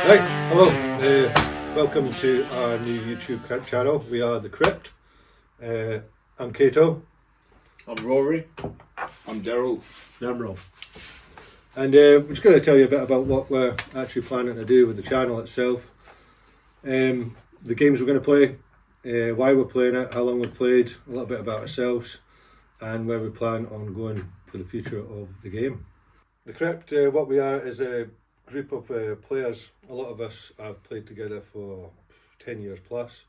Right, hello, welcome to our new YouTube channel. We are the Crypt. I'm Cato. I'm Rory. I'm Daryl. I'm Rob. And we're just going to tell you a bit about what we're actually planning to do with the channel itself. The games we're going to play, why we're playing it, how long we've played, a little bit about ourselves, and where we plan on going for the future of the game. The Crypt, what we are is a group of players. A lot of us have played together for 10 years plus.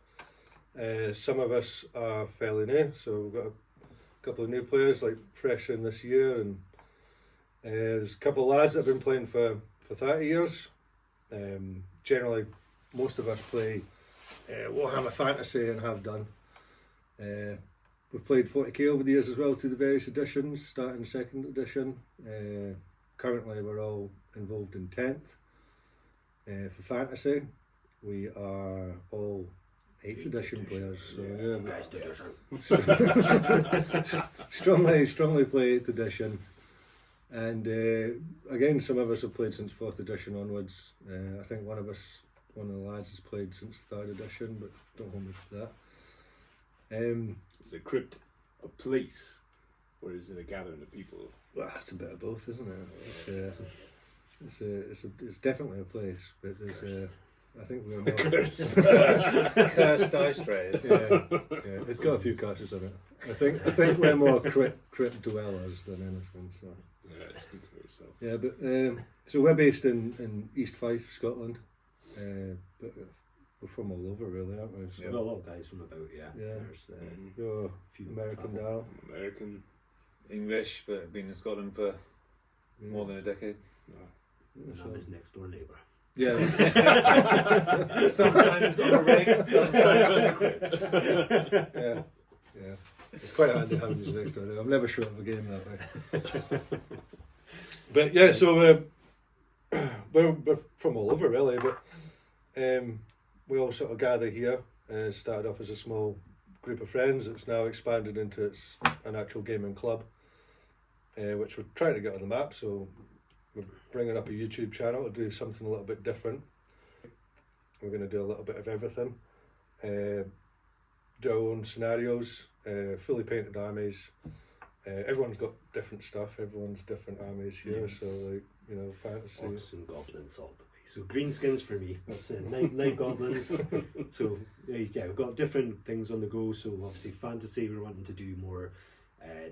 Some of us are fairly new, so we've got a couple of new players like fresh in this year, and there's a couple of lads that have been playing for 30 years. Generally, most of us play Warhammer Fantasy and have done. We've played 40k over the years as well through the various editions, starting 2nd edition. Currently we're all involved in 10th. For Fantasy, we are all 8th edition players. So strongly play 8th edition. And again, some of us have played since 4th edition onwards. I think one of the lads has played since 3rd edition, but don't hold me to that. Is the Crypt a place, or is it a gathering of people? Well, it's a bit of both, isn't it? It's definitely a place, but there's I think we're more Cursed dice trays. yeah, it's got a few curses on it. I think we're more crypt dwellers than anything. So Yeah, speak for yourself. yeah, but so we're based in East Fife, Scotland, but we're from all over really, aren't we? So, We've got a lot of guys from about, Yeah. There's you're few American travel. now. I'm American. English, but been in Scotland for more than a decade. And I'm his next door neighbour. Yeah. Sometimes on a rig, sometimes in a crypt. Yeah. It's quite handy having his next door. I'm never short of a game that way. But yeah, so we're from all over really, but we all sort of gather here. Started off as a small group of friends. It's now expanded into an actual gaming club, which we're trying to get on the map. So we're bringing up a YouTube channel to do something a little bit different. We're going to do a little bit of everything. Do our own scenarios, fully painted armies. Everyone's got different stuff. Everyone's different armies here. So like, fantasy. Orcs and goblins all the way. So greenskins for me. That's it. Night goblins. So yeah, we've got different things on the go. So obviously fantasy, we're wanting to do more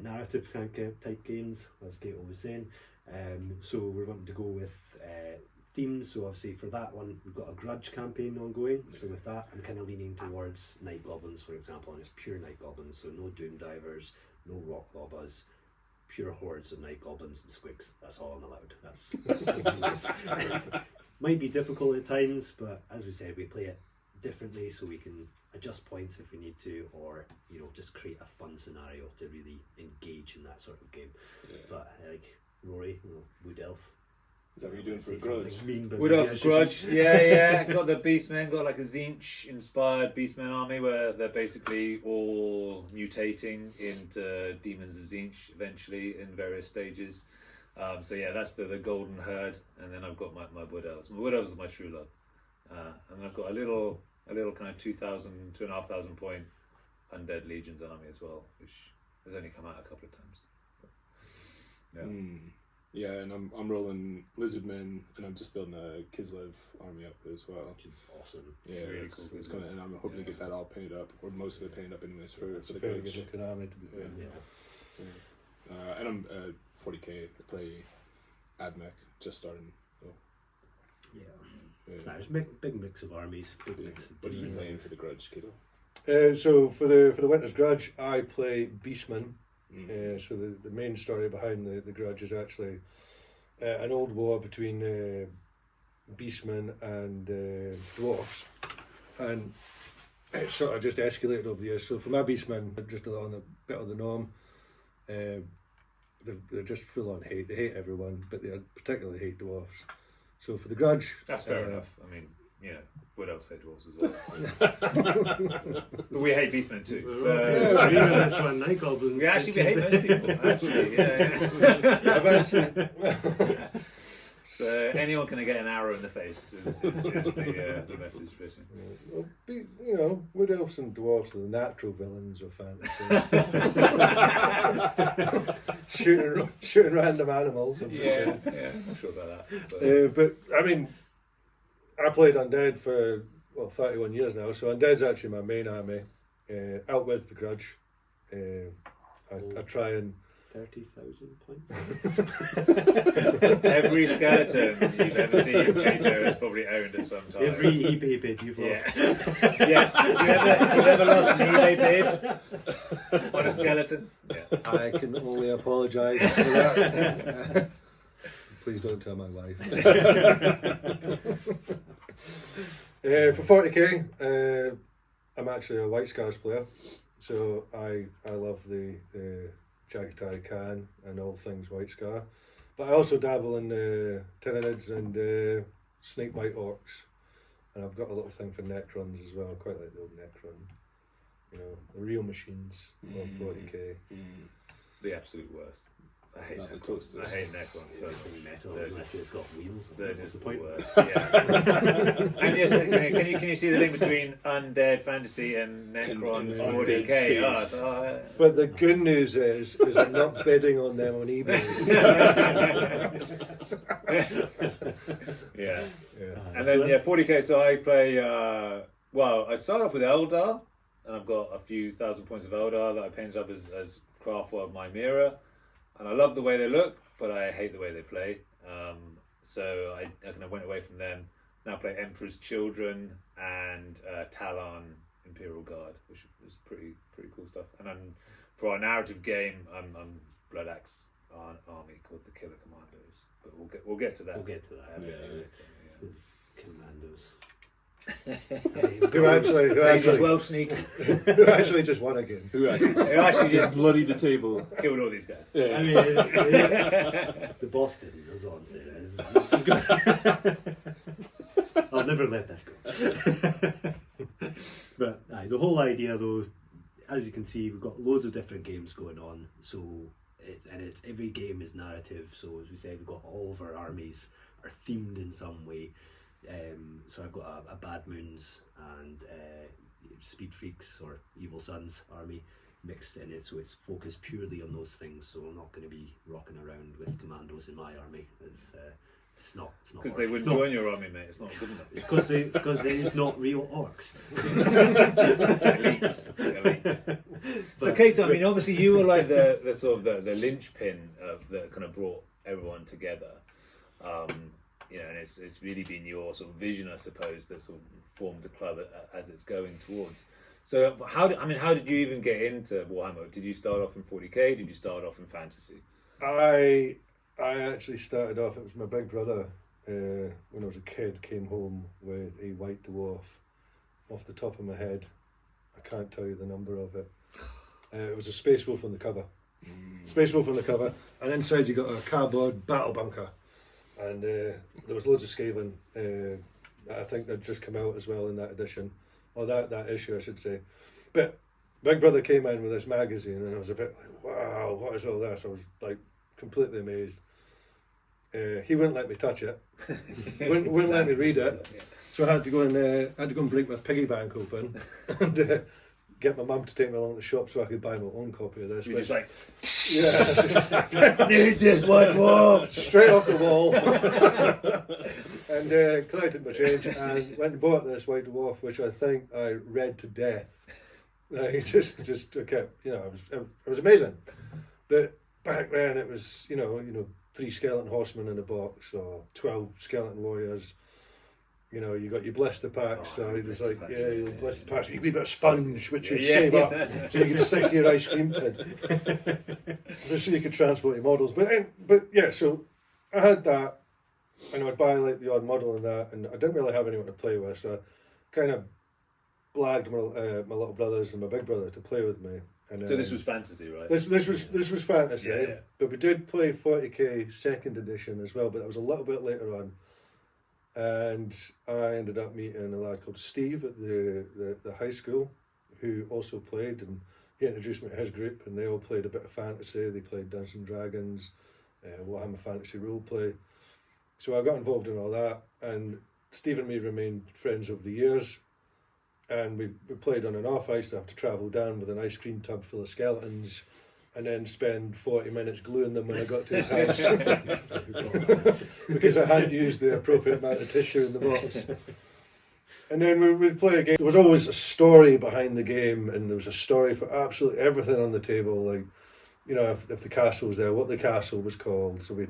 narrative type games, as Kato was saying. So we're wanting to go with themes. So obviously for that one, we've got a grudge campaign ongoing. So with that, I'm kind of leaning towards night goblins, for example, and it's pure night goblins. So no doom divers, no rock lobbas, pure hordes of night goblins and squigs. That's all I'm allowed. That's the rules. Might be difficult at times, but as we said, we play it differently so we can adjust points if we need to, or just create a fun scenario to really engage in that sort of game. Yeah. But like Rory, Wood Elf. Is that what you're doing for a grudge? Wood Elf Grudge, yeah. Got the Beastmen, got like a Tzeentch inspired Beastmen army where they're basically all mutating into demons of Tzeentch eventually in various stages. So yeah, that's the golden herd, and then I've got my Wood Elves. My Wood Elves are my true love, and I've got a little kind of 2,500 point Undead Legions army as well, which has only come out a couple of times. Yeah. Yeah, and I'm rolling Lizardmen, and I'm just building a Kislev army up as well. Which is awesome. Yeah, really it's cool. gonna, and I'm hoping to get that all painted up, or most of it painted up anyways for It's the a very grudge. good looking army to be fair. Yeah. And I'm 40k. I play Admech, just starting. So. Yeah. There's big mix of armies. Big mix. What are you playing for the grudge, kiddo? So for the Winter's Grudge, I play Beastmen. So the main story behind the Grudge is actually an old war between Beastmen and dwarves, and it sort of just escalated over the years. So for my Beastmen, they're just on a bit of the norm. They're just full on hate. They hate everyone, but they particularly hate dwarves. So for the Grudge, That's fair enough. I mean, Wood Elves hate dwarves as well. But we hate Beastmen too. So That's one night goblins. we hate most people. Actually, yeah. Eventually. So anyone can get an arrow in the face is the message, basically. Well, you know, wood elves and dwarves are the natural villains of fantasy. shooting random animals. And Yeah, I'm sure about that. but I mean, I played undead for 31 years now, so undead's actually my main army. Out with the grudge. I try and 30,000 points. Every skeleton you've ever seen, Peter has probably owned at some time. Every eBay bid you've lost. Yeah. Have you ever lost an eBay bid on a skeleton? Yeah. I can only apologise for that. Please don't tell my wife. For 40k, I'm actually a White Scars player, so I love the Jagatai Khan and all things White Scar, but I also dabble in Tyranids and Snakebite Orcs, and I've got a little thing for Necrons as well. I quite like the old Necron, you know, the real machines of 40k. The absolute worst. I hate Not the Necrons. toasters. I hate Necrons. So Metal, They're unless it's got wheels. they're What's just the the point? worst. Yeah. And yes, can you see the link between undead fantasy and Necrons And 40k? undead Oh, space. But the good news is I'm not bidding on them on eBay. yeah. Yeah. And then 40k. So I play. Well, I start off with Eldar, and I've got a few thousand points of Eldar that I painted up as Craftworld Mimera, and I love the way they look, but I hate the way they play. So I kind of went away from them. Now play Emperor's Children and Talon Imperial Guard, which is pretty cool stuff. And I'm for our narrative game, I'm Blood Axe army called the Killer Commandos, but we'll get to that. We'll get to that. Yeah. Commandos. Who actually well sneaky. who actually just won again. Who actually They actually just bloodied the table? killed all these guys. Yeah. I mean, the Boston is on saying I'll never let that go. But the whole idea, though, as you can see, we've got loads of different games going on. So it's every game is narrative. So as we said, we've got all of our armies are themed in some way. So I've got a Bad Moons and Speed Freaks or Evil Sons army mixed in it, so it's focused purely on those things. So I'm not going to be rocking around with commandos in my army. It's not Because they wouldn't join your army, mate. It's not good enough. It's because it's not real orcs. Elites. So, Kate, I mean, obviously, you were like the sort of the linchpin of that kind of brought everyone together. You know, and it's really been your sort of vision, I suppose, that sort of formed the club as it's going towards. So, how did you even get into Warhammer? Did you start off in 40k? Did you start off in fantasy? I actually started off. It was my big brother when I was a kid came home with a white dwarf. Off the top of my head, I can't tell you the number of it. It was a Space Wolf on the cover. Space Wolf on the cover, and inside you got a cardboard battle bunker. And there was loads of Skaven that I think had just come out as well in that edition, or that issue I should say. But Big Brother came in with this magazine and I was a bit like, wow, what is all this? I was like completely amazed. He wouldn't let me touch it, wouldn't let me read it, so I had to go and break my piggy bank open and get my mum to take me along to the shop so I could buy my own copy of this. You're just like, yeah, need this white dwarf. straight off the wall, and collected my change and went and bought this white dwarf, which I think I read to death. I just kept, you know, it was amazing. But back then it was, you know, 3 skeleton horsemen in a box or 12 skeleton warriors. You know, you got your blister packs, so it was like, your blister packs, a wee bit of sponge, which you'd save up so you could stick to your ice cream tin, just so you could transport your models. But yeah, so I had that, and I'd buy like the odd model and that, and I didn't really have anyone to play with, so I kind of blagged my little brothers and my big brother to play with me. And So this was fantasy, right? This was fantasy, Yeah. but we did play 40k second edition as well, but that was a little bit later on. And I ended up meeting a lad called Steve at the high school, who also played, and he introduced me to his group, and they all played a bit of fantasy. They played Dungeons and Dragons, Warhammer Fantasy Roleplay. So I got involved in all that, and Steve and me remained friends over the years. And we played on and off. I used to have to travel down with an ice cream tub full of skeletons and then spend 40 minutes gluing them when I got to his house because I hadn't used the appropriate amount of tissue in the box. And then we'd play a game. There was always a story behind the game, and there was a story for absolutely everything on the table. Like, you know, if the castle was there, what the castle was called. So we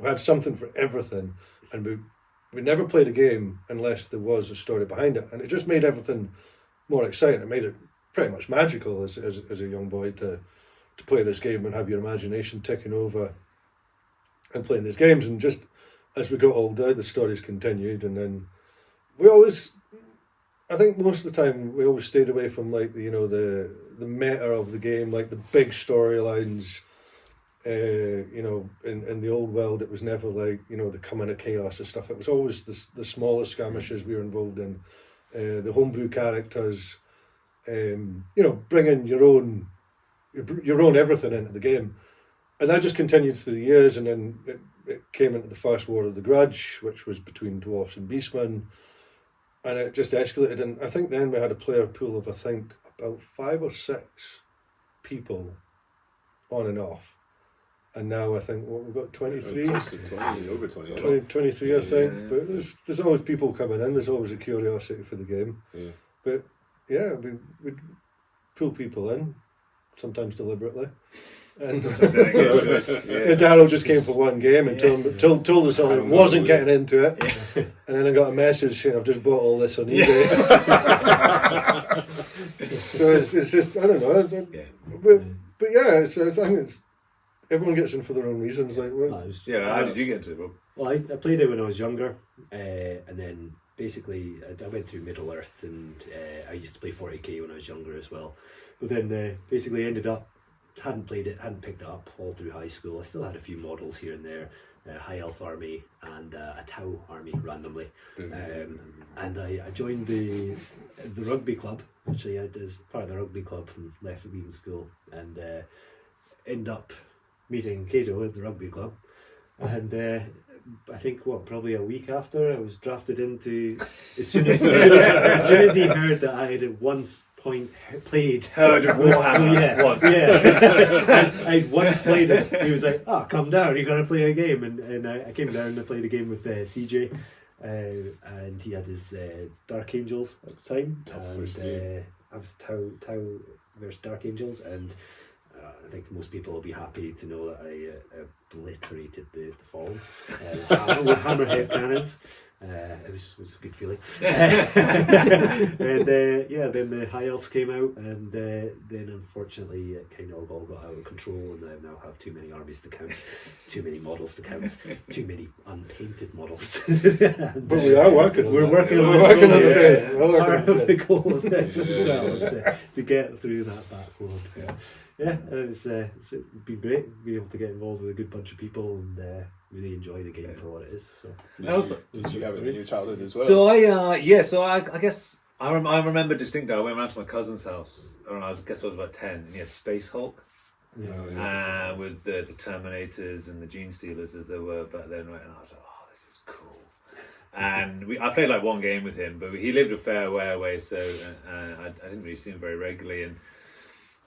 had something for everything, and we never played a game unless there was a story behind it, and it just made everything more exciting. It made it pretty much magical as a young boy to play this game and have your imagination ticking over and playing these games. And just as we got older, the stories continued, and then I think most of the time we always stayed away from like the meta of the game, like the big storylines. In the old world, it was never like, the coming of chaos and stuff. It was always the smaller skirmishes we were involved in, the homebrew characters, bringing your own everything into the game. And that just continued through the years, and then it came into the First War of the Grudge, which was between dwarfs and beastmen, and it just escalated. And I think then we had a player pool of, about 5 or 6 people on and off. And now I think we've got 23. Close to 20, over 20. 23, I think. Yeah. But there's always people coming in. There's always a curiosity for the game. Yeah. But yeah, we'd pull people in, sometimes deliberately. And Darryl just came for one game and told us all he wasn't getting into it. Yeah. And then I got a message saying, I've just bought all this on eBay. So it's just, I don't know. But yeah, I think it's, everyone gets in for their own reasons. Like, how did you get into it, Rob? Well, I played it when I was younger, and then basically I went through Middle Earth, and I used to play 40k when I was younger as well. But then basically ended up, hadn't played it, hadn't picked it up all through high school. I still had a few models here and there, High Elf Army and a Tau Army randomly. And I joined the rugby club, which I had as part of the rugby club from leaving school, and end up meeting Cato at the rugby club, and I think probably a week after, I was drafted into. As soon as he heard that I had at once heard of Warhammer, I'd once played it. He was like, come down, you're gonna play a game," and I came down and I played a game with CJ, and he had his Dark Angels at the time. I was Tau versus Dark Angels, and I think most people will be happy to know that I obliterated the Fallen with hammerhead cannons. It was a good feeling. And then the High Elves came out, and then unfortunately it kind of all got out of control, and I now have too many armies to count, too many models to count, too many unpainted models. But we are working on We're that. working on it. Part of the goal of this as well is to get through that backlog. Yeah, and it's been great being able to get involved with a good bunch of people and really enjoy the game for what it is. So. Did you have it in your childhood as well? So I guess I remember distinctly. I went around to my cousin's house. I guess I was about 10, and he had Space Hulk. With the Terminators and the Gene Stealers as they were back then, right? And I was like, oh, this is cool. And I played like one game with him, but he lived a fair way away, so I didn't really see him very regularly.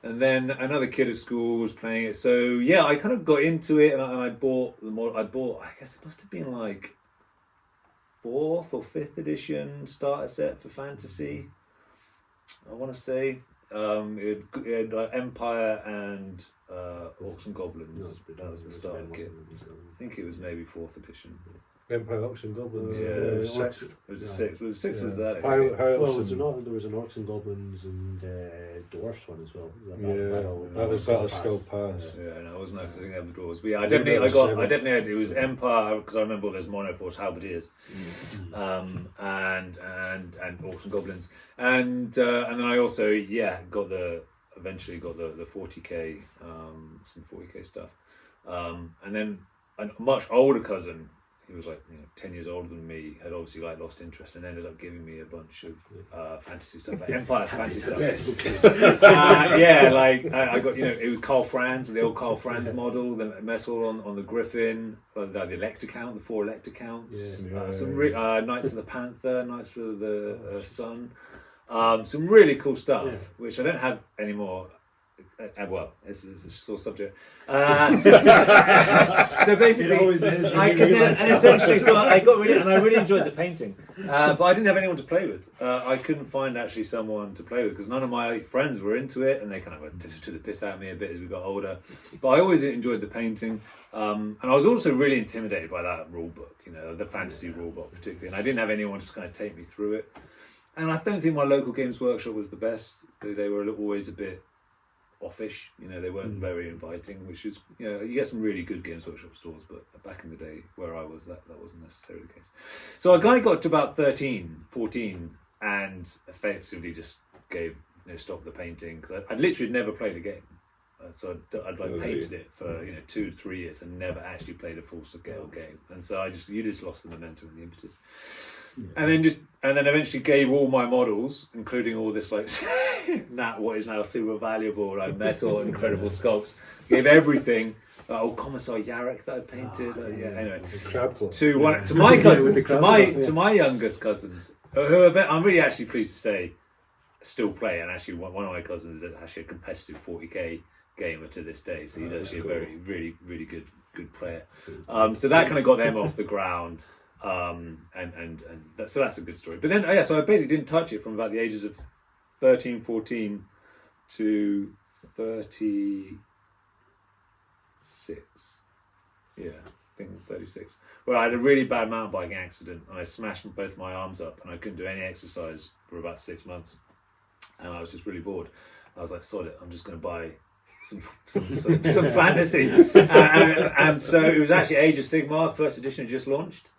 And then another kid at school was playing it, so yeah, I kind of got into it, and I bought the model. I guess it must have been like 4th or 5th edition starter set for fantasy. I want to say it had Empire and Orcs and Goblins. That was the starter kit. I think it was maybe 4th edition. Empire, Orcs and Goblins. Yeah, was it 6? Was it 6? Was that? Well, was there not? There was an Orcs and Goblins and Dwarfs one as well. That was Battle Skull Pass. Yeah, no, I wasn't. I didn't have the dwarves. But yeah, I definitely had. It was Empire because I remember all those monopores, halberdiers, and Orcs and Goblins, and then I also eventually got the 40k, some 40k stuff, and then a much older cousin he was like 10 years older than me, had obviously like lost interest and ended up giving me a bunch of fantasy stuff, like Empire fantasy stuff. Yeah, like I got it was Carl Franz, the old Carl Franz model, the metal on the Griffin, the Elector count, the 4 Elector counts, some Knights of the Panther, Knights of the Sun, some really cool stuff which I don't have anymore. Well, it's a sore subject. So basically, I really enjoyed the painting, but I didn't have anyone to play with. I couldn't find actually someone to play with because none of my friends were into it, and they kind of went to the piss out of me a bit as we got older. But I always enjoyed the painting, and I was also really intimidated by that rule book, the fantasy rule book particularly, and I didn't have anyone to kind of take me through it. And I don't think my local Games Workshop was the best. They were always a bit offish, they weren't very inviting, which is, you get some really good Games Workshop stores, but back in the day where I was, that wasn't necessarily the case. So a guy got to about 13, 14 and effectively just stopped the painting because I'd literally never played a game. So I'd painted it for 2-3 years and never actually played a full scale game, and so you just lost the momentum and the impetus. And then eventually gave all my models, including all this like what is now super valuable like metal, incredible sculpts. Gave everything. Old Commissar Yarrick that I painted. Anyway, to my cousins, to my youngest cousins, who I'm really actually pleased to say still play. And actually, one of my cousins is actually a competitive 40k gamer to this day. So he's actually a very, really, really good player. So that kind of got them off the ground. So that's a good story. But then so I basically didn't touch it from about the ages of 13, 14 to 36. Yeah, I think 36. Well, I had a really bad mountain biking accident and I smashed both my arms up and I couldn't do any exercise for about 6 months. And I was just really bored. I was like, sod it, I'm just going to buy some fantasy. And so it was actually Age of Sigmar, first edition just launched.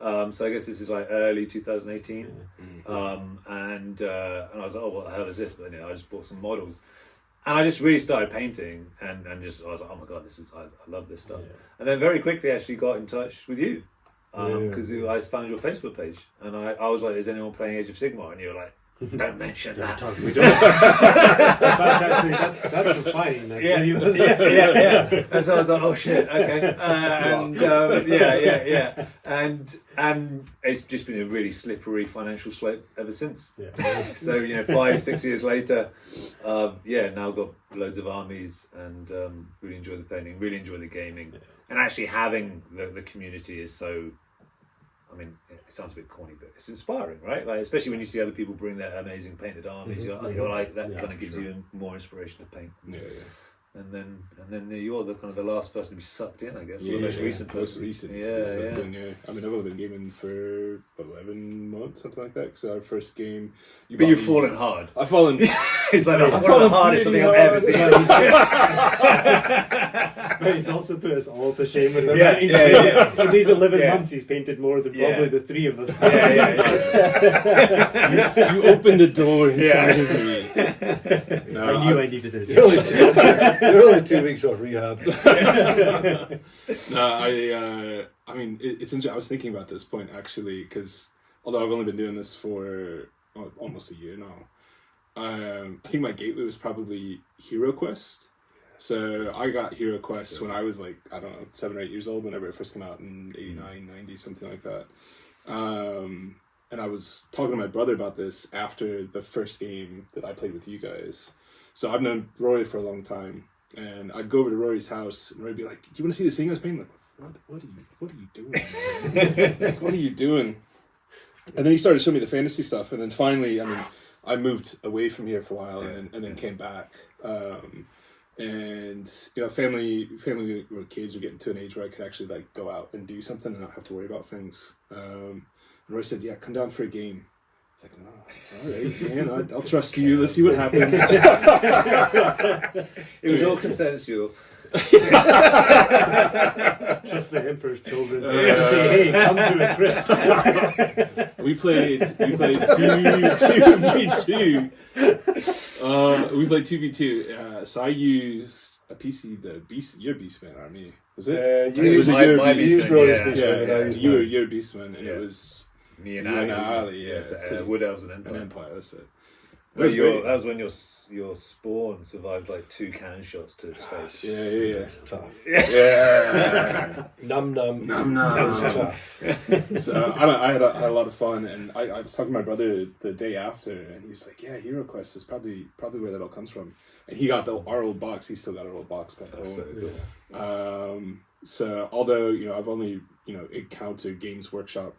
So I guess this is like early 2018, and I was like, oh, what the hell is this? But I just bought some models, and I just really started painting, and I was like, oh my god, I love this stuff. And then very quickly actually got in touch with you, because I found your Facebook page, and I was like, is anyone playing Age of Sigmar? And you were like, don't mention that. We don't. Actually, that's fine. Actually. Yeah. And so I was like, oh shit, okay. And it's just been a really slippery financial slope ever since. Yeah. So 5-6 years later, now got loads of armies and really enjoy the painting, really enjoy the gaming, and actually having the community is so. I mean, it sounds a bit corny, but it's inspiring, right? Like, especially when you see other people bring their amazing painted armies, you're like, okay, well, that kind of gives you more inspiration to paint. Yeah. And then you're the kind of the last person to be sucked in, I guess. Yeah, the most recent person. Most recent. Yeah. I mean, I've only been gaming for 11 months, something like that. So our first game. But you've fallen hard. I've fallen. It's like one of the hardest thing I've ever seen. But he's also put us all to shame with him. In these 11 months, he's painted more than probably the three of us. You opened the door inside of me. No, I knew I needed it. You're only 2 weeks off rehab. I mean, it's interesting. I was thinking about this point actually, because although I've only been doing this for almost a year now, I think my gateway was probably Hero Quest. So I got Hero Quest when I was like, I don't know, 7 or 8 years old, whenever it first came out in 89, 90, something like that. And I was talking to my brother about this after the first game that I played with you guys. So I've known Rory for a long time, and I'd go over to Rory's house, and Rory'd be like, "Do you want to see this thing I was painting?" Like, what are you doing? Like, what are you doing? And then he started showing me the fantasy stuff, and then finally, I mean, I moved away from here for a while, and then came back. And family or kids were getting to an age where I could actually like go out and do something and not have to worry about things. And Roy said, "Yeah, come down for a game." I was like, "Oh, all right, man, I'll trust you. Let's see what happens." It was all consensual. Just the Emperor's children. Say, hey, come to a crypt. We played 2v2. We played 2v2. So I used a PC, your Beastman army Was it? You was my your used Beastman, Royal yeah. Beastman, and I Yeah, used you were mine. your Beastman, and Yeah. it was Me and You and Ali. Ali, yeah. Wood Elves and an Empire. Empire. That's it. Well, was great. that was when your spawn survived like 2 cannon shots to its face. Yeah. It's tough. Yeah. Num num. Num That was num. tough. So I had a lot of fun, and I was talking to my brother the day after, and he was like, "Yeah, Hero Quest is probably where that all comes from." And he got our old box. He still got our old box back home. So cool. So although I've only encountered Games Workshop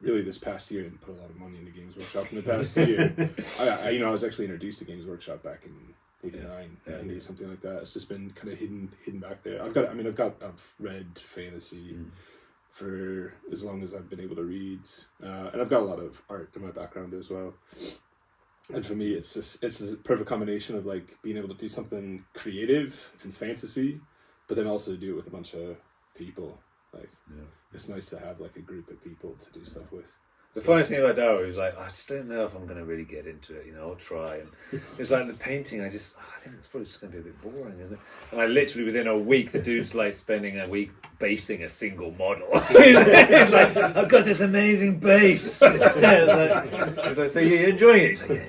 really this past year and put a lot of money into Games Workshop in the past year, I was actually introduced to Games Workshop back in 89, 90, something like that. It's just been kind of hidden back there. I've read fantasy for as long as I've been able to read, and I've got a lot of art in my background as well. And for me, it's a perfect combination of like being able to do something creative and fantasy, but then also do it with a bunch of people. Like, it's nice to have like a group of people to do stuff with. The funniest thing about Darrow was like, I just don't know if I'm going to really get into it. I'll try. And it was like the painting. I think it's probably just going to be a bit boring, isn't it? And I literally within a week, the dude's like spending a week basing a single model. He's like, I've got this amazing base. It's like, so you're enjoying it? He's like,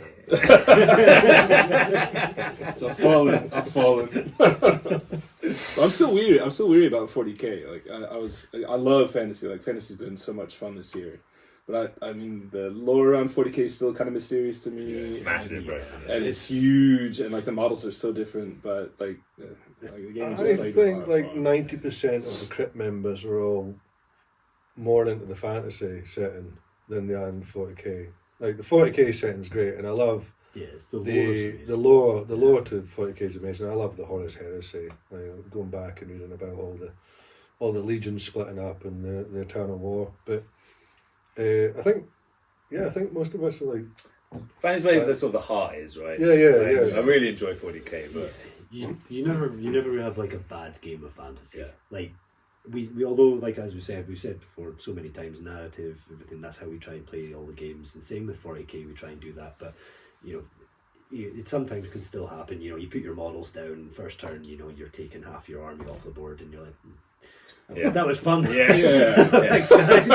yeah. So I've fallen. I'm still weary about 40k. Like I love fantasy. Like fantasy's been so much fun this year. But I mean, the lore around 40k is still kind of mysterious to me. It's massive, right? And it's huge, and like the models are so different. But like the game is just I played think a lot of like fun. 90% of the Crypt members are all more into the fantasy setting than they are in the 40k. Like the 40k setting's great, and I love it's the the lore to 40k is amazing. I love the Horus Heresy. Like, going back and reading about all the legions splitting up and the Eternal War. But I think most of us are like, Fantasy's where the sort of the heart is, right? Yeah. I really enjoy 40k, but you never have like a bad game of fantasy. Yeah. Like we although like as we've said before so many times, narrative, everything, that's how we try and play all the games, and same with 40k, we try and do that. But it sometimes can still happen. You put your models down first turn, you're taking half your army off the board, and you're like, that was fun. Thanks, guys.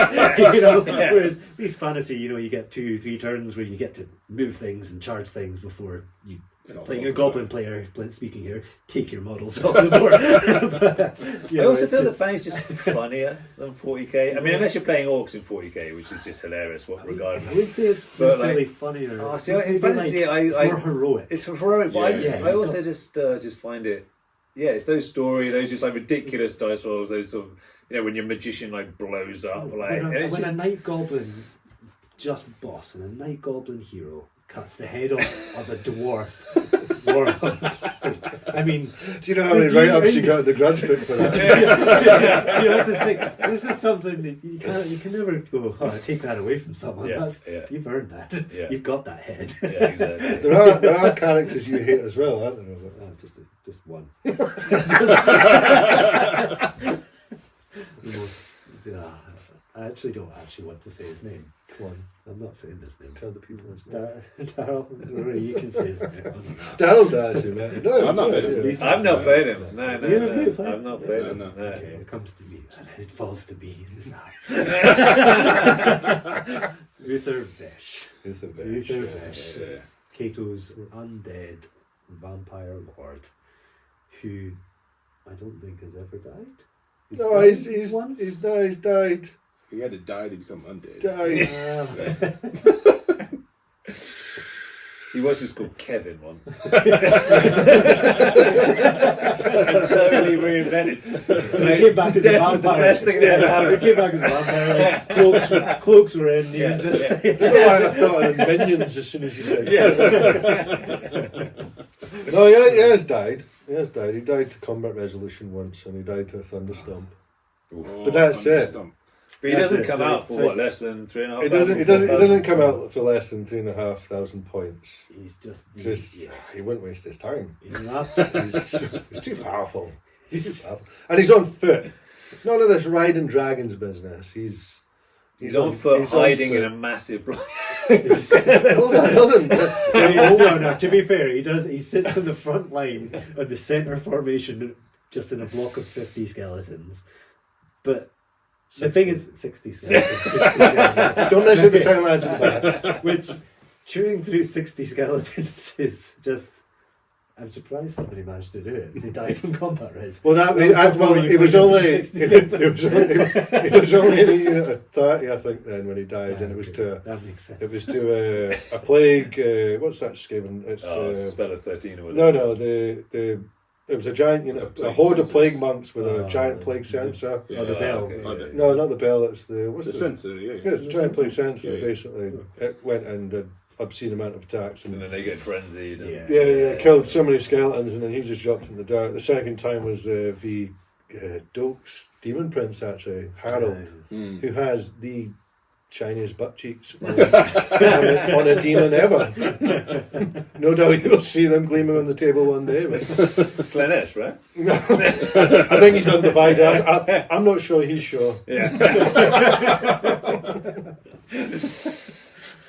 Whereas these fantasy, you get 2-3 turns where you get to move things and charge things before you. Playing a goblin player, speaking here, take your models off the board. I also feel that fantasy's just funnier than 40k. I mean, unless you're playing orcs in 40k, which is just hilarious. Regardless, I would say it's But, necessarily like, funnier. see, in fantasy, it's more heroic. It's heroic, but I you also just find it. Yeah, it's those those just like ridiculous dice rolls. Those sort of when your magician like blows up, like when and it's a just, night goblin just boss and a night goblin hero cuts the head off of a dwarf. I mean, do you know how many write-ups you got in the grudge book for that? You have to think, this is something that you can never go, take that away from someone. You've earned that. You've got that head. Yeah, exactly. There are characters you hate as well, aren't there? Just one. I actually don't want to say his name. Come on, I'm not saying his name. Tell the people his name. Daryl, you can say his name. Daryl does, you man. No, I'm not no, bitter. yeah. I've not played him. No, I've not played him. No. Okay, it comes to me, and it falls to me. Uther Vesh. Uther Vesh. Yeah. Cato's undead vampire lord, who I don't think has ever died. No, he's died. He had to die to become undead. He was just called Kevin once. And totally reinvented. He came back as a Death was the vampire. best thing that ever happened. He came back as a vampire. Cloaks were in. He was just. I don't know why I thought of minions as soon as you said No, he has died. He died to combat resolution once, and he died to a thunderstorm. But that's it. But he doesn't come out for what, less than 3,500? He doesn't come out for less than 3,500 points. He's just. He wouldn't waste his time. He's not. He's too powerful. And he's on foot. It's none of this riding dragons business. He's on foot, hiding in a massive block. Hold on. No, to be fair, he does. He sits in the front line of the center formation just in a block of 50 skeletons. But the thing is, 60 skeletons. Don't mention the time lads in the back. Which, chewing through 60 skeletons is just... I'm surprised somebody managed to do it. They died from combat res. Well, it was only 30, I think, then when he died, and it was to that makes sense. it was to a plague. What's that Skaven? It's Spell of 13 or whatever. no, it was a giant, a horde of plague monks with a giant plague censer. Yeah. Oh, the bell. Okay, Oh, yeah. No, not the bell. It's the The sensor, yeah. Yeah, it's a giant plague censer. Yeah. Basically, it went and did obscene amount of attacks And and. then they get frenzied. And, Yeah. Killed so many skeletons, and then he just dropped in the dirt. The second time was the Dokes Demon Prince, actually, Harold, who has the shiniest butt cheeks on a demon ever. No doubt you'll see them gleaming on the table one day. But Slaanesh, right? I think he's undivided. I'm not sure he's sure. Yeah.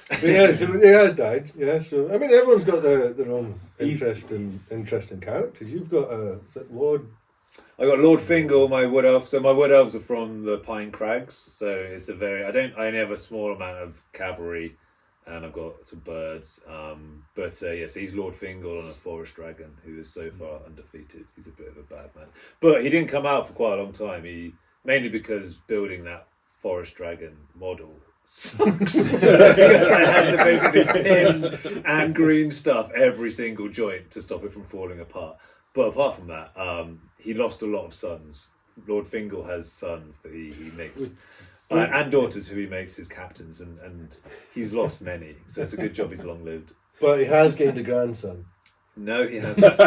But yeah, so he has died. Yeah, so I mean, everyone's got their own interesting characters. You've got is it Lord. I got Lord Fingal, my wood elf. So my wood elves are from the Pine Crags. So it's I only have a small amount of cavalry, and I've got some birds. Yes, he's Lord Fingal on a forest dragon who is so far undefeated. He's a bit of a bad man, but he didn't come out for quite a long time. Mainly because building that forest dragon model sucks. Because I had to basically pin and green stuff every single joint to stop it from falling apart. But apart from that, he lost a lot of sons. Lord Fingal has sons that he makes, and daughters who he makes his captains, and he's lost many. So it's a good job he's long lived. But he has gained a grandson. No, he hasn't.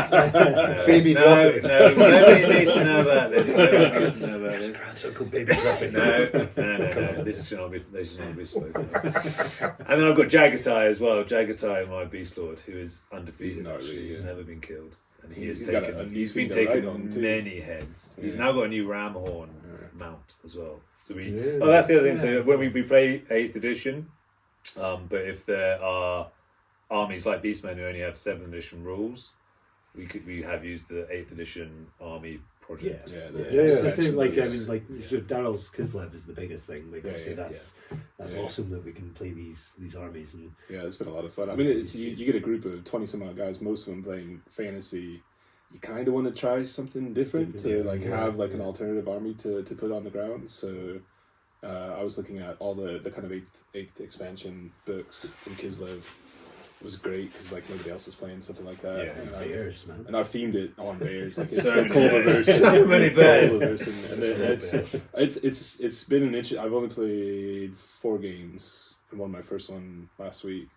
Baby Gruffy. No, nobody needs to know about this. Nobody needs to know about this. Grandson called Baby Gruffy. No. This should not be spoken of. And then I've got Jagatai as well. Jagatai, my beast lord, who is undefeated. He's not Actually, really, he's yeah. never been killed, and He's he's got taken. a new He's been thing to taking ride on, too. many heads. He's Yeah. now got a new ram horn mount as well. So Yeah. Oh, that's the other thing. So when we play 8th edition, but if there are armies like Beastmen who only have 7th edition rules, we have used the 8th edition army project. Yeah, So section like is- so Daryl's Kislev is the biggest thing. Like Yeah, obviously yeah, that's Yeah. awesome that we can play these armies and Yeah, it's been a lot of fun. I mean, it's you get a group of 20 some odd guys, most of them playing fantasy. You kind of want to try something different to have like an alternative army to put on the ground. So I was looking at all the kind of eighth expansion books from Kislev. It was great because like nobody else is playing something like that. Yeah, and bears, man. And I've themed it on bears, like it's So the many cold bears. reverse. So many bears. It's been an itch. I've only played 4 games and won my first one last week,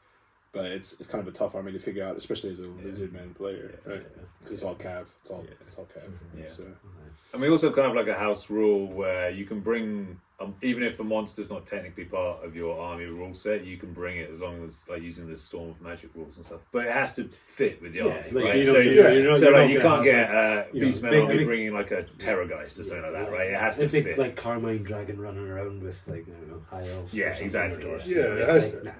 but it's kind of a tough army to figure out, especially as a lizardman player, right? Because it's all cav. It's all cav. Yeah. So. And we also kind of like a house rule where you can bring, even if a monster's not technically part of your army rule set, you can bring it as long as like using the Storm of Magic rules and stuff. But it has to fit with the army, like, right? you So know, you can't get Beastmen big- army big- bringing like a Terrorgeist or something like that, right? It has to a big fit. like Carmine dragon running around with like I don't know high elves. or Yeah, something exactly. like that. Yeah, it It's has like, to. nah.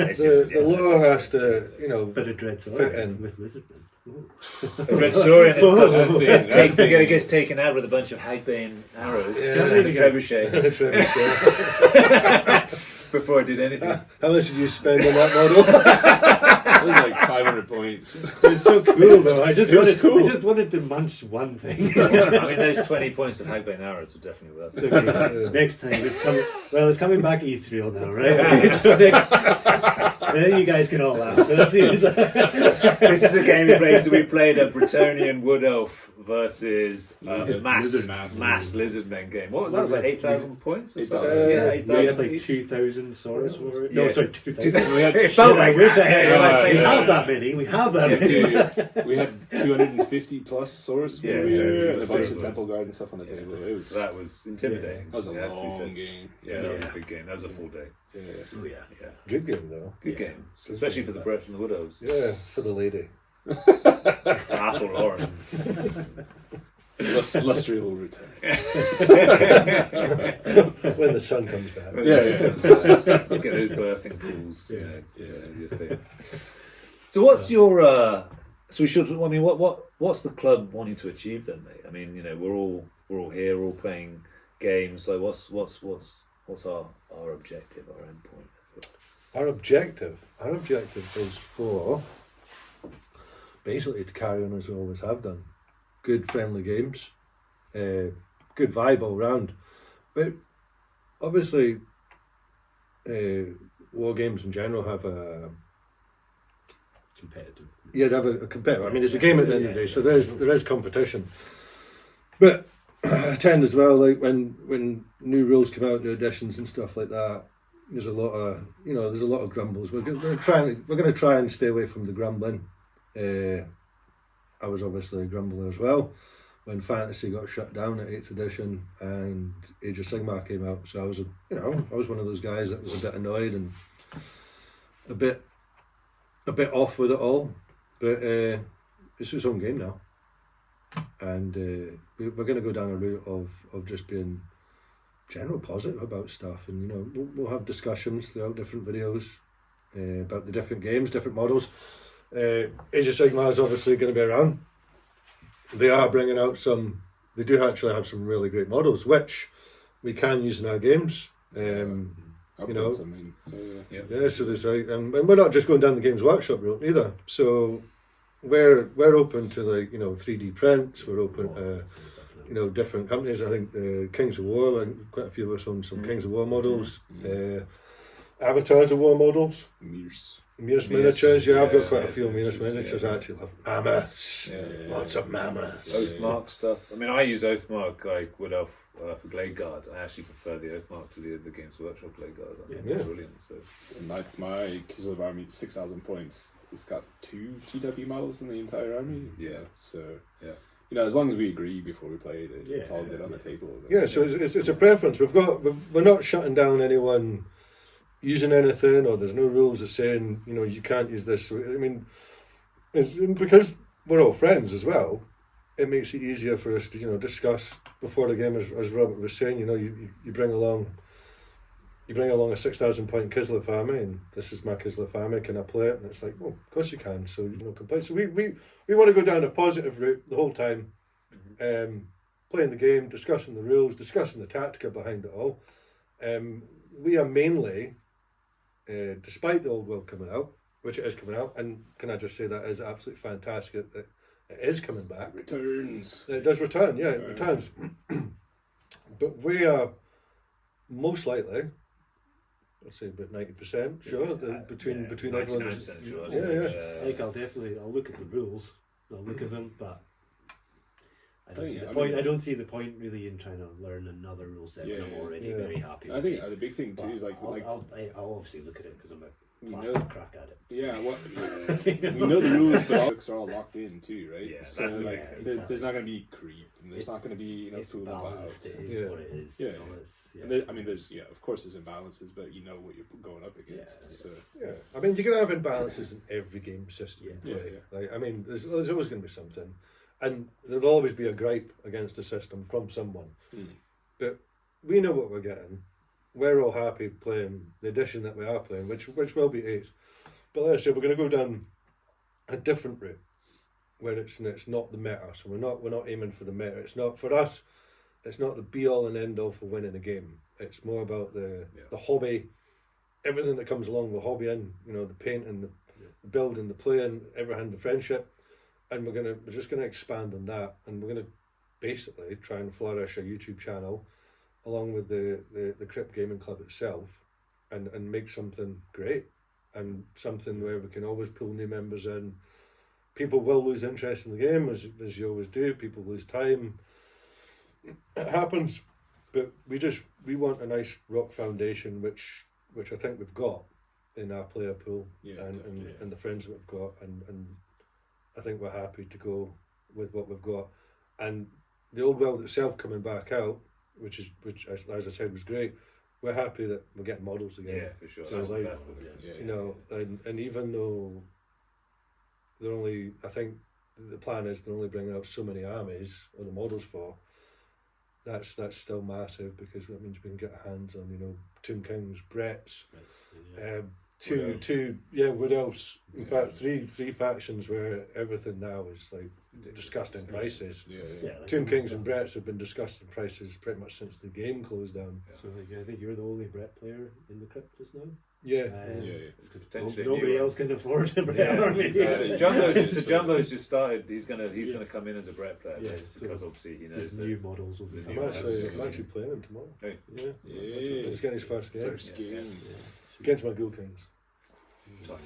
It's The just, yeah, lore it's has to, Bit of dread fit in. with lizardmen. Ooh. a Red Saurian Whoa. gets taken out with a bunch of Hagbane arrows Yeah. and a trebuchet before I did anything. How much did you spend on that model? It was like 500 points. It was so cool though. I just was wanted to munch one thing. I mean, those 20 points of Hagbane arrows are definitely worth It's it. okay. Next time it's coming. Well, it's coming back Ethereal now, right? Okay, so next, and then you guys can all laugh. Let's see. This is a game we played. So we played a Bretonian Wood Elf versus Lizard mass Lizardmen game. What was That that? was Like like 8,000 points? Or 8,000. something? Yeah, We 8,000 had like each. 2,000 Saurus for it. Yeah. No, sorry, 2,000. It felt like I wish I that. had. Yeah, we yeah. have that many. We have that many. We had 250 plus source. Yeah, we had yeah, a bunch yeah. of Temple Guard and stuff on the table. It was That was intimidating. that was a It has to be long said. game. Yeah, that was a big game. That was a full day. Yeah. Oh yeah. Yeah, Good game though. good game, especially for the Brits and the Wood Elves. Yeah, for the lady. Athel Lauren. Lustry will return. When the sun comes back. Get those birthing pools. You know, Yeah. just there. So what's your So we should. I mean, what's the club wanting to achieve then, mate? I mean, you know, we're all here, we're all playing games. So what's our objective, our end point as well? Our objective is for basically to carry on as we always have done. Good friendly games, good vibe all round. But obviously, war games in general have a competitive. Yeah, they have a competitor. I mean, it's a game at the end of the day, so there is competition. But I tend as well, like when new rules come out, new editions and stuff like that, there's a lot of grumbles. We're going to try and stay away from the grumbling. I was obviously a grumbler as well when Fantasy got shut down at 8th edition and Age of Sigmar came out. So I was one of those guys that was a bit annoyed and a bit off with it all. But it's its own game now, and we're going to go down a route of just being general positive about stuff, and we'll have discussions throughout different videos about the different games, different models. Age of Sigmar is obviously going to be around. They are bringing out they do actually have some really great models, which we can use in our games. Upwards, I mean, so there's and we're not just going down the Games Workshop route either. So we're open to 3D prints. We're open to different companies. I think Kings of War, quite a few of us own some Kings of War models. Avatars of War models. Mirrors miniatures, I've got quite a few Mirrors miniatures. I actually love mammoths. Lots of mammoths. Oathmark stuff. I mean, I use Oathmark like Wood Elf for Glade Guard. I actually prefer the Oathmark to the Games Workshop Glade Guard. I think it's brilliant. So my Kislev army, 6,000 points. It's got 2 GW models in the entire army. Yeah. So as long as we agree before we play it, it's all good on the table. Yeah. So it's a preference. We're not shutting down anyone using anything, or there's no rules of saying you can't use this. I mean, it's because we're all friends as well. It makes it easier for us to discuss before the game, as Robert was saying. You bring along a 6,000 point Kislev army, and this is my Kislev army. Can I play it? And it's like, well, of course you can. So no complaints. So we want to go down a positive route the whole time, playing the game, discussing the rules, discussing the tactica behind it all. We are mainly. Despite the old world coming out, which it is coming out, and can I just say that is absolutely fantastic that it is coming back. Returns. It does return, it returns. But we are most likely, let's say about 90% sure, between everyone. Sure. I'll look at the rules, I'll look at them, but I don't see the point really in trying to learn another rule set when I'm already very happy. I think the big thing too is I'll obviously look at it because I'm a plastic crack at it. Yeah, we know the rules, but all books are all locked in too, right? Yeah, so exactly. there's not going to be creep, and there's not going to be fool about. It is what it is. And there's of course there's imbalances, but you know what you're going up against. I mean, you're going to have imbalances in every game system. I mean, there's always going to be something. And there'll always be a gripe against the system from someone. But we know what we're getting. We're all happy playing the edition that we are playing, which will be 8th. But like I said, we're going to go down a different route where it's not the meta. So we're not aiming for the meta. It's not for us. It's not the be all and end all for winning a game. It's more about the hobby, everything that comes along with hobbying. The painting, the building, the playing, everything, the friendship. And we're just gonna expand on that, and we're gonna basically try and flourish a YouTube channel along with the Crypt Gaming Club itself, and make something great, and something where we can always pull new members in. People will lose interest in the game, as you always do. People lose time. It happens, but we want a nice rock foundation, which I think we've got in our player pool, and the friends that we've got, and I think we're happy to go with what we've got. And the old world itself coming back out, which as I said was great. We're happy that we're getting models again. Yeah, for sure. So and even though they're only, I think the plan is they're only bringing out so many armies or the models for. That's still massive, because that means we can get our hands on Tomb Kings, Bretts, two Wood Elves. In fact, three factions where everything now is like disgusting prices. Like Tomb Kings and Bretts have been discussing prices pretty much since the game closed down. So I think you're the only Brett player in the Crypt just now. Yeah. It's potentially Nobody else can afford a Brett Yeah. army. Jumbo's just started. He's gonna come in as a Brett player because obviously he knows His that new models will be. the I'm new actually playing him tomorrow. Hey. Yeah. Yeah. He's getting his first game. game. Against my Ghoul Kings. tough.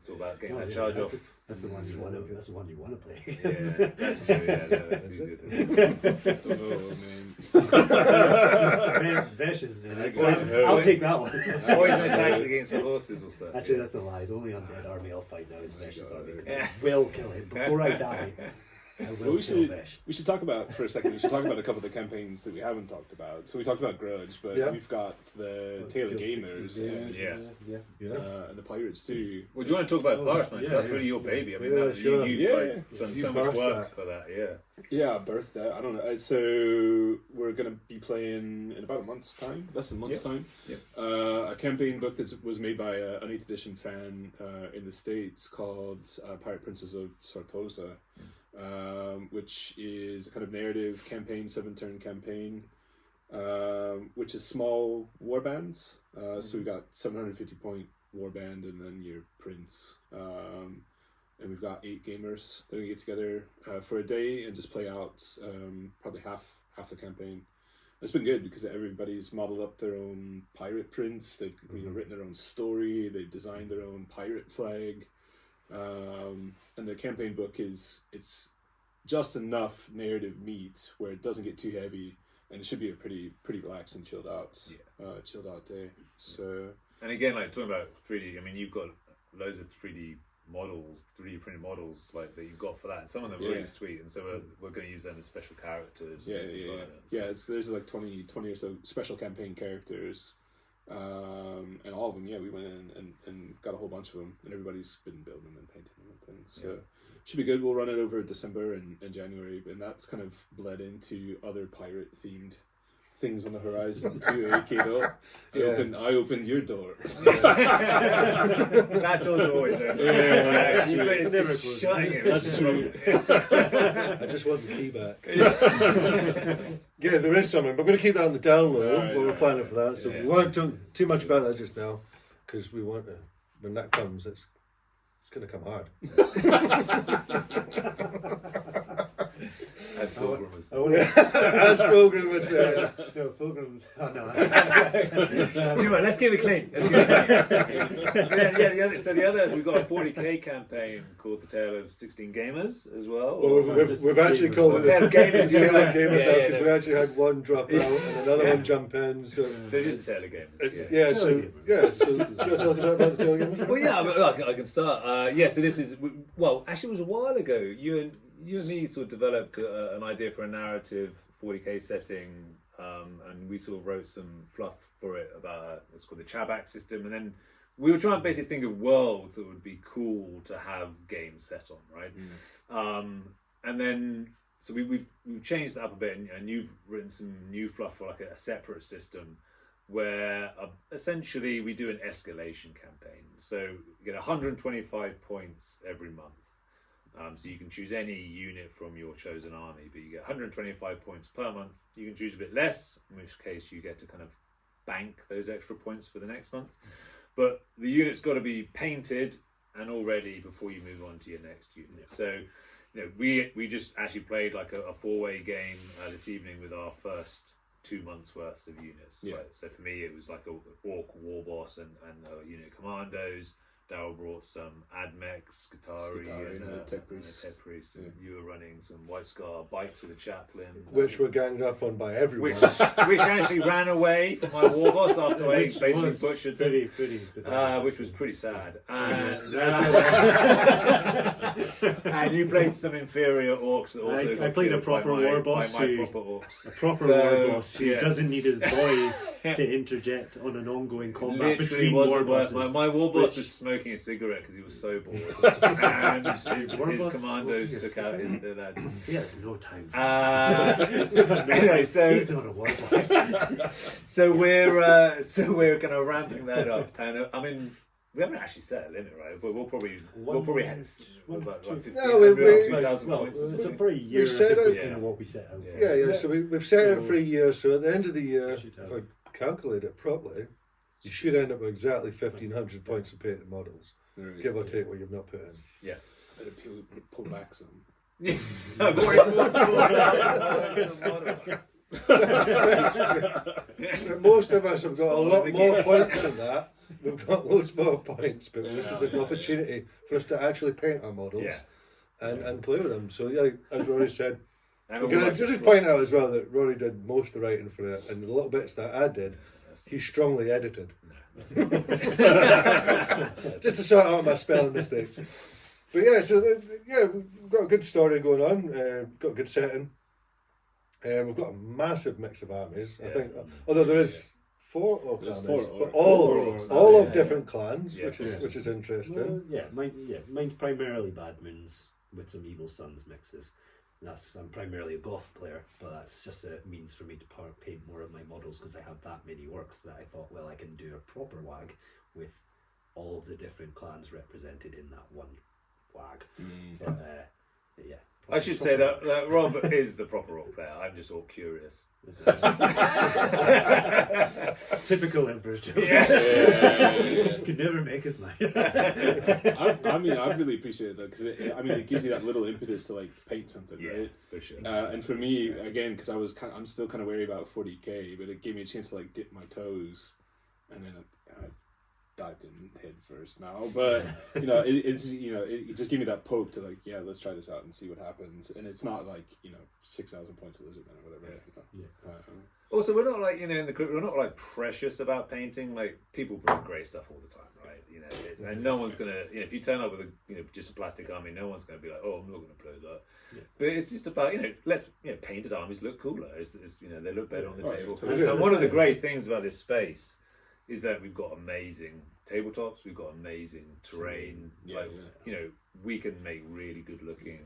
It's all about getting that charge off. That's the one you want to. That's the one you want to play. Yeah, that's true. Yeah, no, that's easier. Oh man. Vesh is in it. Exactly. I'll take that one. Always no attacks against the horses or so. Actually, that's a lie. The only undead army I'll fight now is Vesh's army. 'Cause Yeah. I will kill him before I die. I Well, will kill Vesh. we should talk about for a second. We should talk about a couple of the campaigns that we haven't talked about. So we talked about Grudge, but Yeah. we've got the Tale of Gamers and, Yes. and the Pirates too. Well, do you want to talk about Pirates, man? 'Cause that's yeah. really your baby. I mean, Yeah, that, sure. you Yeah. like, done You so much birthed work that. for that. Yeah. Yeah, birthed that. I don't know. So we're going to be playing in about a month's time, less than a month's time. Yep. A campaign book that was made by an 8th edition fan in the States called Pirate Princes of Sartosa, which is a kind of narrative campaign, 7-turn campaign, which is small war bands. So we've got 750 point war band and then your prince. And we've got 8 gamers that are going to get together for a day and just play out probably half the campaign. It's been good because everybody's modeled up their own pirate prince. They've written their own story. They've designed their own pirate flag. And the campaign book it's just enough narrative meat where it doesn't get too heavy, and it should be a pretty relaxed and chilled out day. So, And again, like talking about 3D. I mean, you've got loads of 3D printed models like that you've got for that. And some of them are really sweet, and so we're going to use them as special characters. There's like 20 or so special campaign characters, and all of them. Yeah, we went in and got a whole bunch of them, and everybody's been building them and painting them and things. So should be good. We'll run it over December and January, and that's kind of bled into other pirate themed things on the horizon too, Kato. I opened your door. That door's always open. It's never shutting it. That's true. I just want the key back. Yeah, there is something, but we're going to keep that on the down low. We're planning for that, so we won't talk too much about that just now, because we want to. When that comes, it's going to come hard. As Pilgrim was. As Pilgrim would say. No, Pilgrims. Oh, no. Let's keep it clean. The other, we've got a 40k campaign called The Tale of 16 Gamers as well. Well, we've actually called it Tale of Gamers. Tale of Gamers because we actually had one drop out and another one jump in. So it's The Tale of Gamers. So do you want to tell us about The Tale of Gamers? Well, yeah, but I can start. So this is, well, actually it was a while ago. You and me sort of developed an idea for a narrative 40k setting, and we sort of wrote some fluff for it about what's called the Chabak system, and then we were trying to basically think of worlds that would be cool to have games set on, right? And then so we've changed that up a bit, and you've written some new fluff for like a separate system where essentially we do an escalation campaign. So you get 125 points every month. So you can choose any unit from your chosen army, but you get 125 points per month. You can choose a bit less, in which case you get to kind of bank those extra points for the next month. But the unit's got to be painted and all ready before you move on to your next unit. So, we just actually played like a 4-way game this evening with our first 2 months worth of units. Yeah. Right? So for me, it was like a orc war boss and a unit of commandos. Daryl brought some Admex, Skitarii, and a Tech Priest. And you were running some White Scar bikes with a chaplain. Which were ganged up on by everyone. Which actually ran away from my war boss after I basically butchered them. Pretty Which was pretty sad. And you played some inferior orcs that also I played a proper war boss proper orcs. A proper war boss who doesn't need his boys to interject on an ongoing combat between war bosses. My war boss was smoking a cigarette because he was so bored, and his commandos took out his lads. He has no time. Anyway, so he's not a war boss. So we're kind of ramping that up, and I mean, we haven't actually set a limit, right? But we'll probably have about 2,000 points. It's a pretty year. set I think out- is kind of what we set out. Yeah. So we've set it So- for a year. So at the end of the year, should if have- I calculate it properly, you should end up with exactly 1,500 points of painted models, There we give go. or take what you've not put in. Yeah. Better pull back some. I've already bought 4,000 Most of us have got a lot more points than that. We've got loads more points, but this is an opportunity for us to actually paint our models and play with them. So yeah, as Rory said, And we're going to just point out as well that Rory did most of the writing for it, and the little bits that I did, he strongly edited. Just to sort out my spelling mistakes. But yeah, so we've got a good story going on, got a good setting. We've got a massive mix of armies. I think, although there is 4 orc There's armies, 4 but orcs. all 4 of orcs, different clans, Yeah. which is interesting. Well, mine's primarily Bad Moons with some Evil Sons mixes. I'm primarily a Goth player, but that's just a means for me to paint more of my models because I have that many orcs that I thought, well, I can do a proper WAG with all of the different clans represented in that one WAG. But, yeah. I should say that Rob is the proper orc player. I'm just all curious. Typical Emperor's joke. Could never make us mine. I mean, I really appreciate it though, because it gives you that little impetus to like paint something, right? For sure. And for me, again, because I'm still kind of wary about 40k, but it gave me a chance to like dip my toes, and then I dived in head first now. But it just gave me that poke to like, yeah, let's try this out and see what happens. And it's not like 6,000 points of Lizardman or whatever. Also, we're not like, in the Crypt, we're not like precious about painting. Like, people bring great stuff all the time, right? And no one's gonna, if you turn up with just a plastic army, no one's gonna be like, oh, I'm not gonna play that. Yeah. But it's just about, painted armies look cooler. They look better on the table. Totally. And one of the great things about this space is that we've got amazing tabletops, we've got amazing terrain. We can make really good looking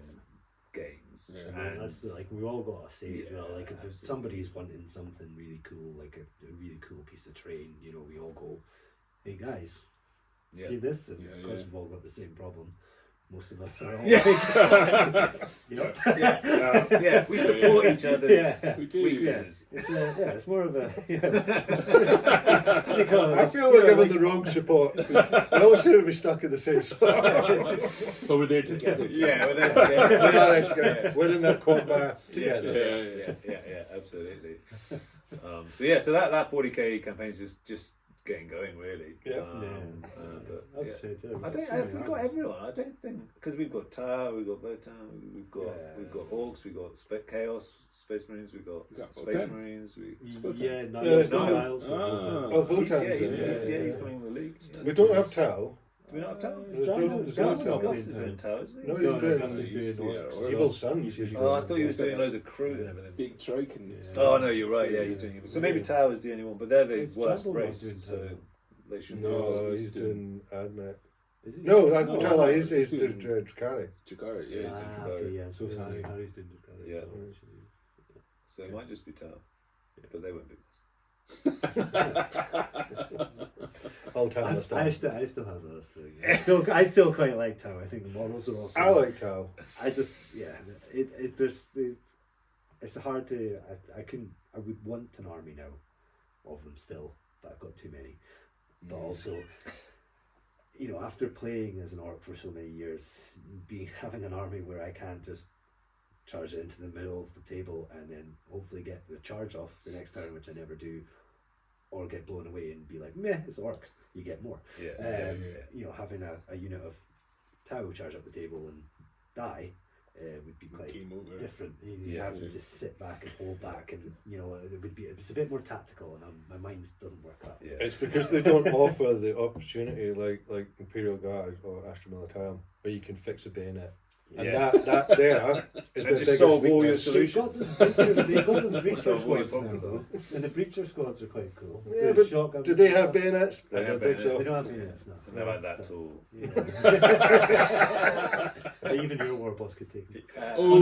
games. Yeah. And that's like we've all got a say as well. Like if somebody's wanting something really cool, like a really cool piece of terrain, we all go, hey guys, see this? And of course we've all got the same problem. Most of us are all we support each other's we do. weaknesses. It's more of a I feel we're giving the wrong support. We all seem to be stuck in the same spot. But we're there together. We're there together. We are there together. We're in that quad bar together. Yeah, absolutely. So that 40k campaign is just getting going, really. As I said, We've got everyone. I don't think, because we've got Tau, we've got Botan, we've got Orcs, we've got Chaos, Space Marines, we've got Space Marines. Niles. Votan's He's coming in the league. We don't have Tau. Do we not have Tau? Gus is doing Tau, isn't he? No, he's doing Evil Sons. Oh, I thought he was doing loads of crew and everything. Big trike and Oh no, you're right. Yeah, he's doing it. So maybe Tau is the only one, but they're the worst Jumbo race, doing so Tau? they should. No, he's doing Admech. Is it? No, he's doing Drakari. Jakari, yeah. So Harry's doing it. Yeah. So it might just be Tau, but they won't be. All Tau. I still have those things. I still quite like Tau. I think the models are awesome. I like Tau. I just it's hard to I would want an army now of them still, but I've got too many. But also, after playing as an orc for so many years, having an army where I can't just charge it into the middle of the table and then hopefully get the charge off the next turn, which I never do, or get blown away and be like, meh, it's orcs, you get more. Having a unit of Tau charge up the table and die would be quite different. You have to sit back and hold back, and it's a bit more tactical, and my mind doesn't work that way. It's because they don't offer the opportunity like Imperial Guard or Astra Militarum, where you can fix a bayonet. And that there is the just biggest solve all your weakness. solutions. They've got those breacher Solve all your squads now, problems, though. And the breacher squads are quite cool. Yeah, The but shotguns do they and have stuff. bayonets? They I don't have think so. They don't have bayonets, no. Never had that tool. Yeah. Even your war boss could take me. Oh.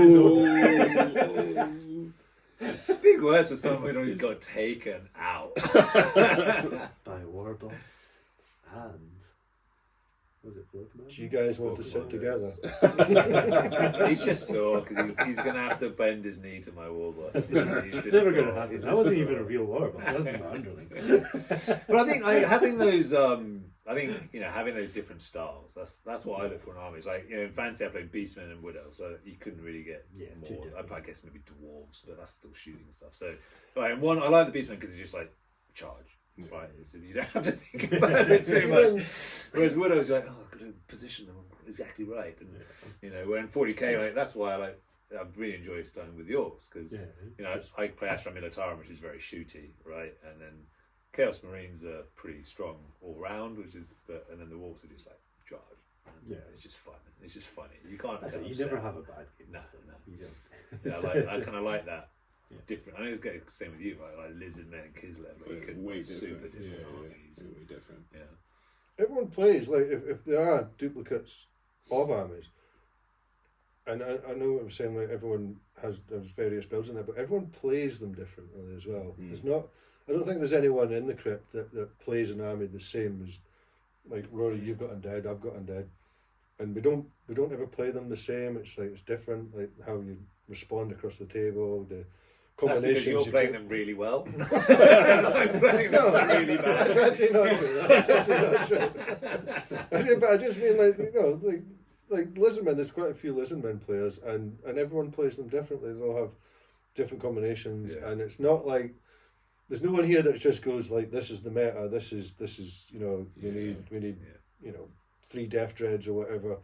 It's a big worse for someone who got taken out. By War Boss and was it Florkman? Do you guys want to sit together? He's just sore because he's going to have to bend his knee to my war boss. It's never going to happen. That wasn't even a real War Boss. That was my underling. But I think like having those, having those different styles. That's what I look for in armies. Like in fantasy, I played beastmen and wood elves, so you couldn't really get more. I guess maybe dwarves, but that's still shooting and stuff. So, like one, I like the beastmen because it's just like charge. Right, so you don't have to think about it too much. Whereas wood elves, you're like, I've got to position them exactly right, and where in 40k, like that's why I really enjoy starting with yours because I play Astra Militarum, which is very shooty, right, and then Chaos Marines are pretty strong all round, and then the Wolves are just like charge. It's just fun. It's just funny. You can't. You never have a bad game. No. You don't. I kind of like that. Different. I know it's the same with you, right? Like Lizardmen and Kislev, but you could way super different. different Yeah, armies. way different. Yeah. Everyone plays, like, if there are duplicates of armies, and I know I was saying, like, everyone has various builds in there, but everyone plays them differently as well. It's not, I don't think there's anyone in the Crypt that plays an army the same as, like, Rory, you've got Undead, I've got Undead, and we don't ever play them the same. It's like, it's different, like, how you respond across the table, the That's because combinations. you're playing them really well. I'm playing them really bad. That's actually not true. That's actually not true. But I just mean, like, like Lizardmen, there's quite a few Lizardmen players, and everyone plays them differently. They all have different combinations, and it's not like there's no one here that just goes like, this is the meta. This is we need 3 Death Dreads or whatever,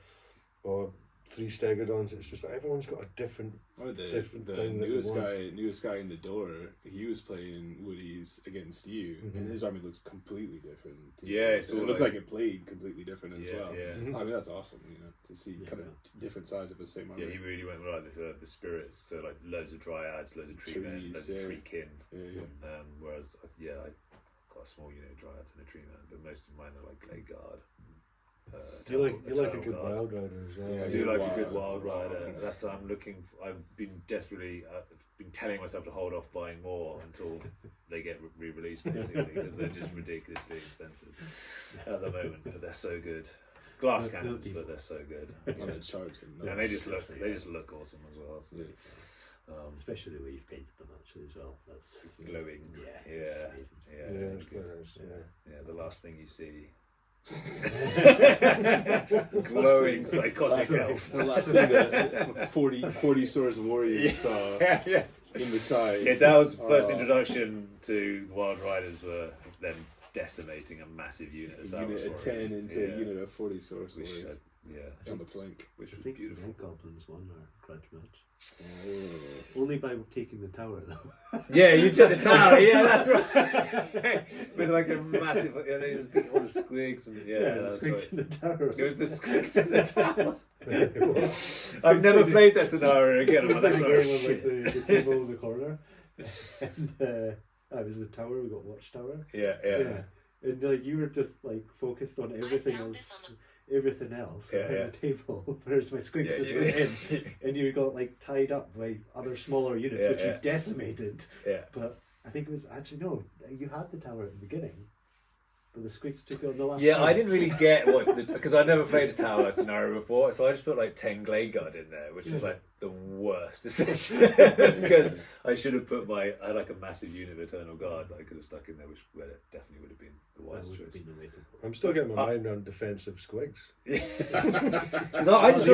or 3 Stegodons. It's just like everyone's got a different. The thing newest guy in the door, he was playing Woodies against you, and his army looks completely different. It looked like it played completely different as well. Yeah. I mean, that's awesome, to see kind of different sides of the same army. Yeah, he really went with like the spirits, so like loads of dryads, loads of tree men, loads of tree kin. Whereas I got a small unit of dryads and a tree man, but most of mine are like Glade Guard. You like a good Wild Rider as well. Yeah, I do like a good Wild Rider. That's what I'm looking for. I've been telling myself to hold off buying more until they get re-released, basically, because they're just ridiculously expensive at the moment. But they're so good. Glass cannons, but they're so good. And they're charging. And they just look awesome as well. So. Especially the way you've painted them, actually, as well. That's glowing. Yeah, it's amazing. It's quite nice. The last thing you see. Glowing psychotic elf. The last thing that 40 Swords Warriors saw in the side. Yeah, that was first introduction to Wild Riders, were them decimating a massive unit of a unit of 10 into a unit of 40 Swords Warriors. On the flank. Which was beautiful. beautiful. The Goblins won our grudge match. Only by taking the tower, though. Yeah, you took the tower. Yeah, that's right. With like a massive, they just pick all the squigs and the squigs in the tower. It was the squigs in the tower. I've never played that scenario again. But that's not shit. The table in the corner, and it was the tower. We got watchtower. Yeah. And like you were just like focused on everything else. Everything else on the table, whereas my squigs just went in, and you got like tied up by other smaller units, which you decimated. Yeah. But I think it was actually no, you had the tower at the beginning, but the squigs took it on the last. Yeah, time. I didn't really get because I'd never played a tower scenario before, so I just put like 10 Glade Guard in there, which was like the worst decision because I should have put I had like a massive unit of Eternal Guard that I could have stuck in there, which definitely would have been the wise choice. I'm still getting my mind around defensive squigs. Because I was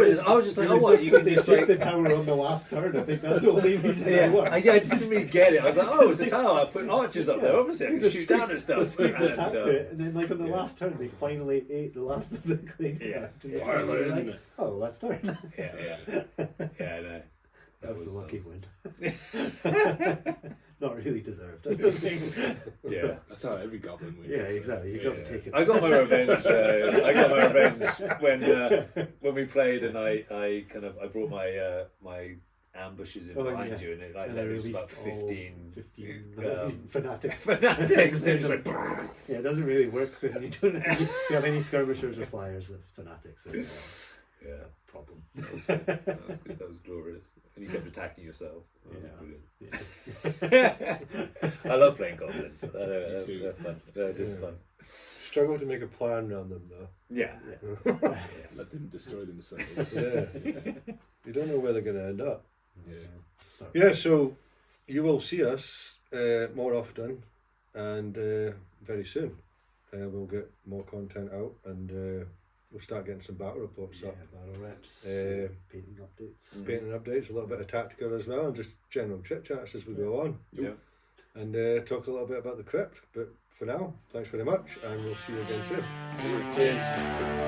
just like, oh, what? You can they just took like the tower on the last turn. I think that's the only reason. I didn't really get it. I was like, oh, it's a tower. I put archers up there. Obviously, I can shoot down and stuff. The squigs attacked it, and then like on the last turn, they finally ate the last of the Glade. Like, oh, last turn. Yeah, I know. That's a lucky win. Not really deserved, I don't think. Yeah. That's how every goblin wins. Yeah, exactly. You got to take it. I got my revenge. When we played, and I brought my ambushes in behind you, and there was about 15 fanatics. Fanatics. It was like, it doesn't really work when you don't have any skirmishers or flyers. That's fanatics. Yeah. problem. That was good. That was glorious. And you kept attacking yourself. That was brilliant. I love playing goblins. They're fun. They're just fun. Struggle to make a plan around them though. Yeah. Let them destroy themselves. Yeah. You don't know where they're going to end up. Yeah. Yeah, so you will see us more often and very soon. We'll get more content out and we'll start getting some battle reports up. Battle reps, painting updates. Painting updates, a little bit of tactical as well, and just general chit chats as we go on. Yeah. And talk a little bit about the Crypt. But for now, thanks very much, and we'll see you again soon. Cheers.